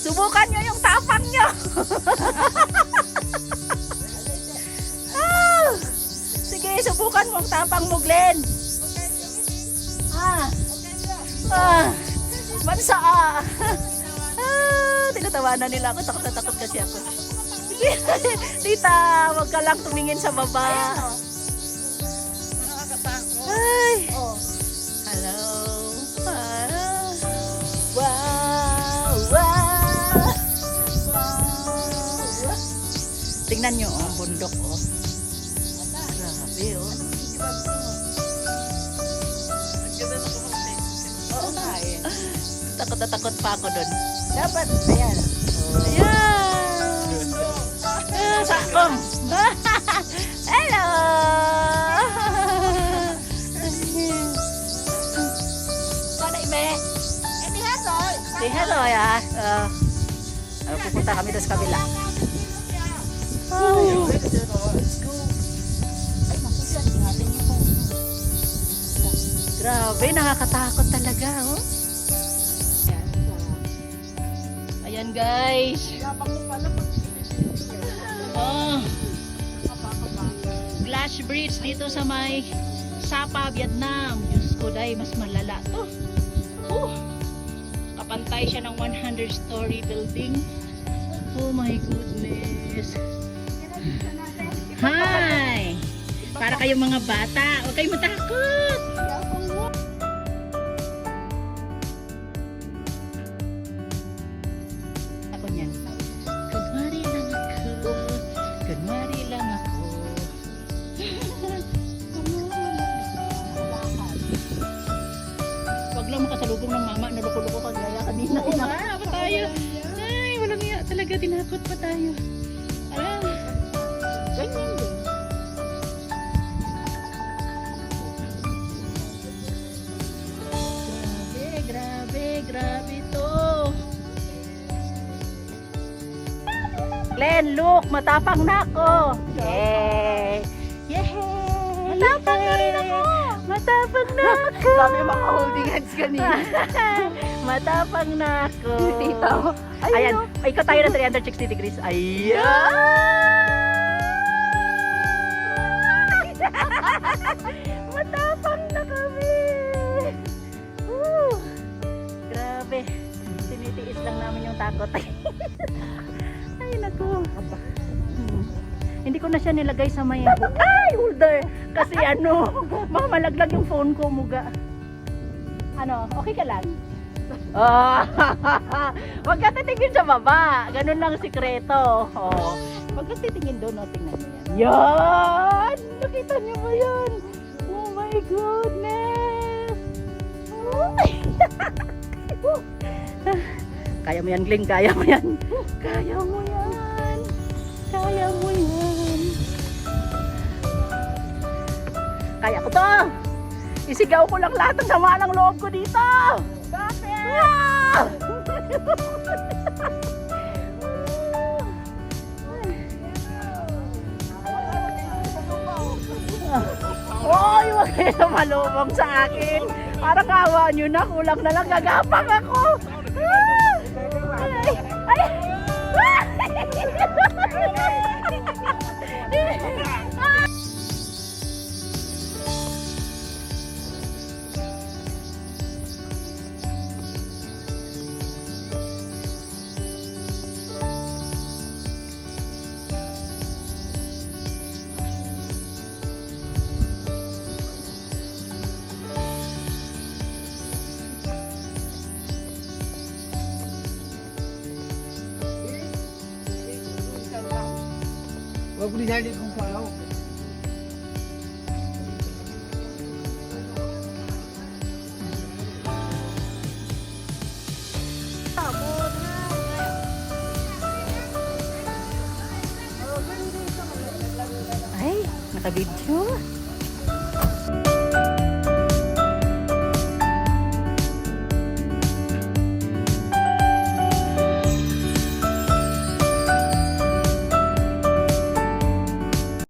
Subukan nyo yung tapang nyo. Sige, subukan mo ang tapang mo, Glenn. Bansa tinatawanan nila ako. Takot na takot kasi ako. Tita, wag ka lang tumingin sa baba. Ay. Hello. Wow. Tingnan nyo, bundok, Grabe, Oo nga eh. Takot na takot pa ako dun. Dapat, ayan. Ayan. Sakong. Hello. Sana ibe. Di hello ya. Pupunta kami doon sa kabila. Grabe, nakakatakot talaga, Ayan, guys. Glass bridge dito sa may Sapa, Vietnam. Diyos ko, dahil mas malala to. Kapantay siya ng 100-story building. Oh my goodness. Hi! Para kayong mga bata. Huwag kayong matakot. Ako niyan. Kunwari lang ako. Kunwari lang ako. Huwag lang makasalubong ng mama. Naluko-luko ka gaya kanina. Oo nga, pa tayo. Ay, walang iya talaga. Tinakot pa tayo. Ganyan din. Grabe to. Glenn, look, matapang na ako. Yay! Matapang na rin ako. Matapang na ako. Sabi maka-holding hands kanina. Matapang na ako. Tita. Ayan, ikaw tayo na 360 degrees. Ayan! Matapang na kami. Grabe. Tinitiis lang namin yung takot. Ay, naku. Hindi ko na siya nilagay sa may holder. Kasi baka malaglag yung phone ko, muga. Okay ka lang? Huwag ka titingin sa baba. Ganun lang sikreto. Huwag ka titingin doon, tingnan mo yan. Yan! Nakita niyo ba yan? Oh my goodness! Kaya mo yan, Glenn. Kaya mo yan. Kaya mo yan. Kaya mo yan. Kaya ko to. Isigaw ko lang lahat ng sama ng loob ko dito. Bakit? Oy, huwag kayo malubog sa akin. Parang awa nyo na. Kulang na lang. Gagapang ako. Huwag mo nilali kung paano. Ay, nakabidyo.